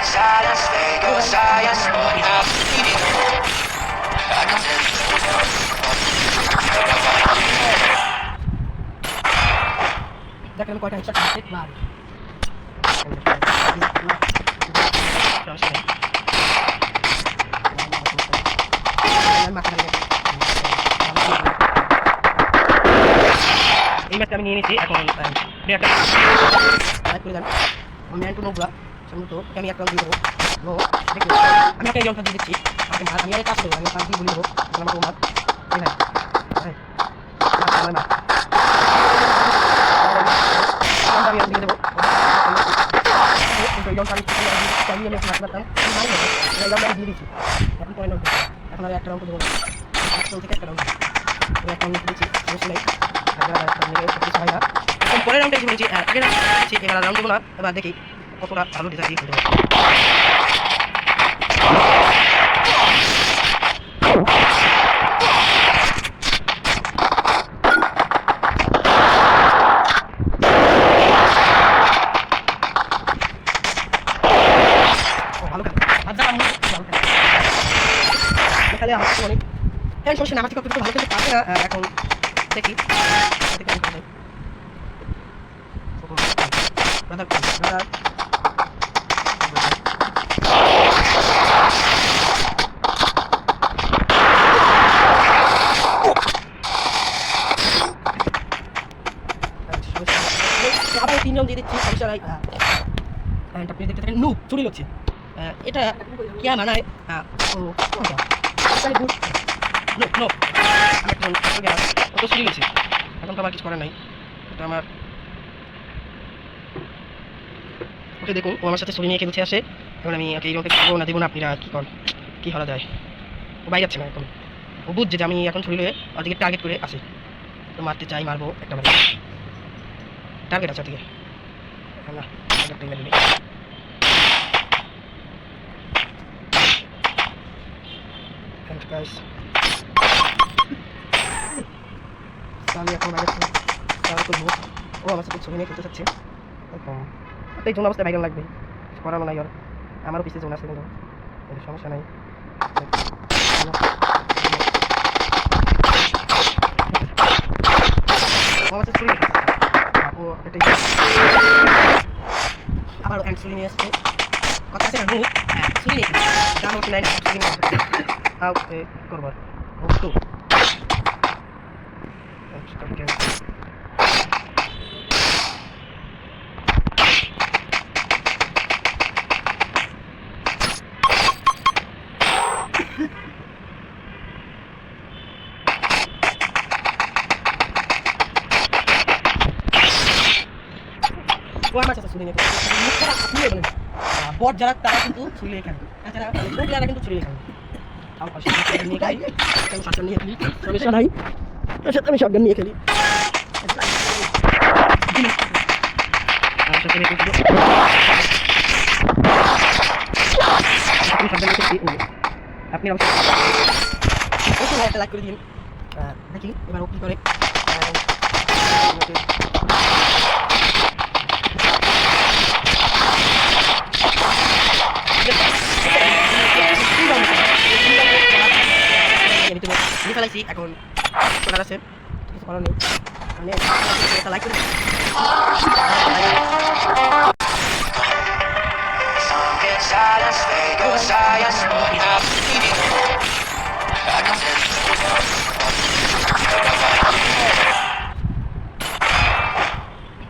Silence, they go silence. দেখেন কয়টা headshot মারতে পারি। এই ম্যাচটা আমি নিয়ে নিয়েছি এখন আমি একটু নোবলা সম্ভবত আমি একটা দিয়ে দেবো নো দেখি আমি একটা জনটা দিয়ে দিচ্ছি আমি আর কাজ করবো আমি কাজ দিয়ে বলি দেবো আমার তোমার আমি দিয়ে দেবো দিয়ে দিচ্ছি এখন পরে নোট এখন আর একটা রাউন্ড দেবো থেকে একটা রাউন্ড এখন দিচ্ছি অবশ্যই হয় না পরের রাউন্ডে এসে বলছি আগের এবার রাউন্ড দেবো না এবার দেখি কতটা ভালো ডিজাইন করতে পারে। ভালো খেলে আমার অনেক সমস্যা না আমার থেকে ভালো খেলতে পারবে না এখন দেখি আবার 3 রাউন্ড দিয়ে দিচ্ছি সমস্যা নাই। আপনি দেখতে থাকেন নুব চুরি হচ্ছে এটা কি মানায় ওটা চুরি গেছে এখন তো আমার কিছু করার নাই এটা আমার ওকে দেখুন ও আমার সাথে ছবি নিয়ে খেলতে আসে এখন আমি ওকে এই রকম দেবো না দেবো না আপনারা কী কর কী হওয়া যায় ও বাইরে যাচ্ছে না এখন ও বুঝছে যে আমি এখন ছবি হয়ে ওদিকে টার্গেট করে আসি তো মারতে চাই মারবো একটা বারে টার্গেট আছে ওদিকে না আমি এখন আগে করবো ও আমার সাথে ছবি নিয়ে খেলতে চাচ্ছে এই জোন অবস্থায় বাইরে লাগবে করানো নাই ওর আমারও পিছিয়ে জোন আছে কিন্তু সমস্যা নাই আবার ছুরি নিয়ে আসছে কথা আছে না ছুরি নিয়ে দাম হচ্ছে নাই করবার বট যারা তারা কিন্তু ছুরি লেখা তাছাড়া যারা কিন্তু ছুরি লেখা নিয়ে খাই নিয়ে খেলি সমস্যা নাই তার সাথে আমি শটগান নিয়ে খেলি আপনি অবশ্যই একটা লাইক করে দিন দেখি এবার ও কি করে ফেলাইছি এখন করার আছে কিছু করার নেই মানে একটা লাইক করে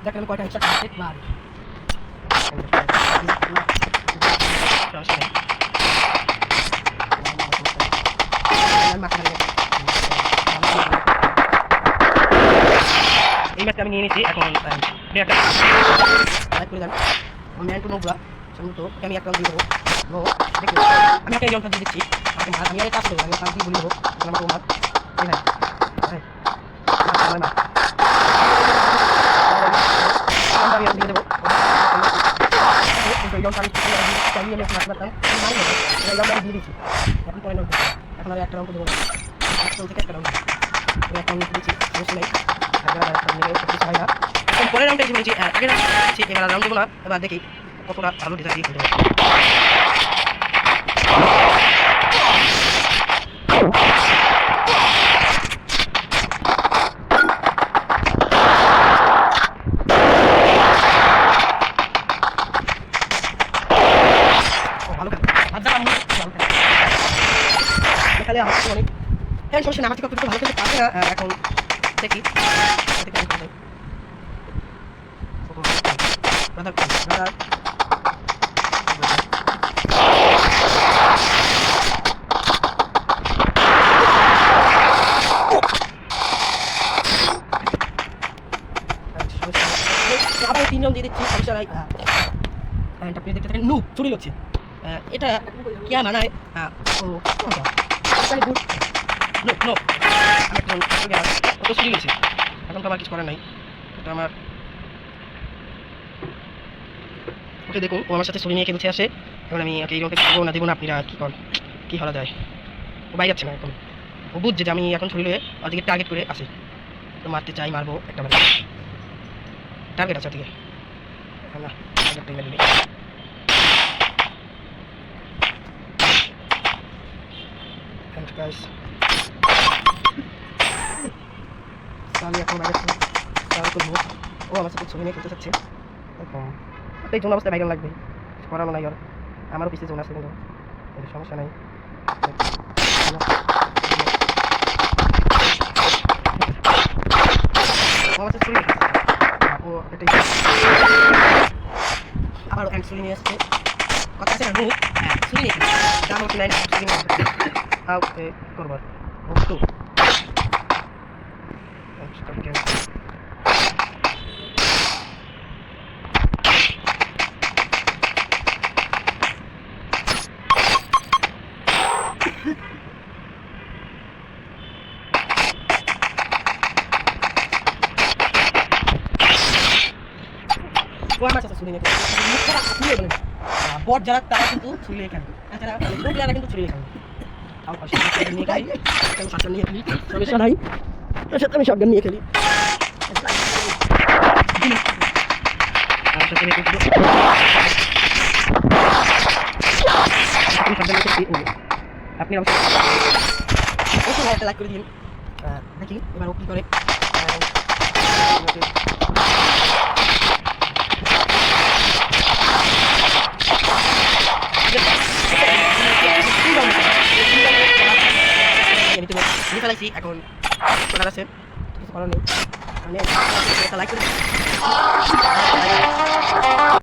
দেখেন কয়টা হেডশট মারতে পারি। এই ম্যাচটা আমি নিয়ে নিয়েছি এখন আমি একটু নোবলা সম্ভবত আমি একটা দিয়ে দেবো নো দেখি আমি একটা জনটা দিয়ে দিচ্ছি আমি আর কাজ করবো আমি কাজ দিয়ে বলি দেবো আমার তোমার আমি দিয়ে দেবো দিয়ে দিচ্ছি এখন পরে নোট এখন আর একটা রাউন্ড দেবো থেকে একটা রাউন্ড এখন দিচ্ছি অবশ্যই নাই হয় না এখন পরের রাউন্ডে এসে বলছি আগের এবার রাউন্ড দেবো না এবার দেখি কতটা ভালো ডিজাইন করতে পারে। আমার কাছে অনেক হ্যাঁ সমস্যা না, আমার থেকে অত ভালো খেলতে পারবে না এখন দেখি ব্রাদার ব্রাদার আবার 3 রাউন্ড দিয়ে দিচ্ছি, সমস্যা নাই। আপনি দেখতে থাকেন, নুব চুরি হচ্ছে। এটা কে বানায়? ও গুড নো নো ও তো চুরি হয়েছে, এখন তো আমার কিছু করার নাই। এটা আমার ওকে দেখুন, ও আমার সাথে ছবি নিয়ে খেলতে আসে, এখন আমি ওকে এই রকম দেবো না দেবো না, আপনারা কী করেন, কী হওয়া যায়। ও বাইরে যাচ্ছে না এখন, ও বুঝছে যে আমি এখন ছবি লয়ে ওদিকে টার্গেট করে আসি, তো মারতে চাই, মারবো একটা মানে টার্গেট আছে ওদিকে না টার্গেটটা মেরে দিই। আমি এখন বাইরে ট্রাভেল করবো, ও আমার সাথে ছবি নিয়ে খেলতে চাচ্ছে, এই জোন অবস্থায় বাইরে লাগবে, করানো নাই। আর আমারও পিছিয়ে জোন আছে, কিন্তু সমস্যা নাই। আমার ছবি ও এটাই আবার ছুরি নিয়ে আসছে, কথা আছে না রুট ছুরি নিয়ে দাম হচ্ছে 9 ছুরি নিয়ে করবার তো ও আমার সাথে ছুরি নিয়ে বট যারা তারা কিন্তু ছুরি নিয়ে খেলে, তাছাড়া প্লেয়াররা কিন্তু ছুরি নিয়ে খেলে। তাও পাশে নিয়ে খাই, আমি শটগান নিয়ে খেলি, সমস্যা নাই, তার সাথে আমি শটগান নিয়ে খেলি। আপনি অবশ্যই লাইক করে দিন, দেখি এবার ও কী করে। ফেলাইছি এখন করার আছে, কিছু করার নেই, লাইক করে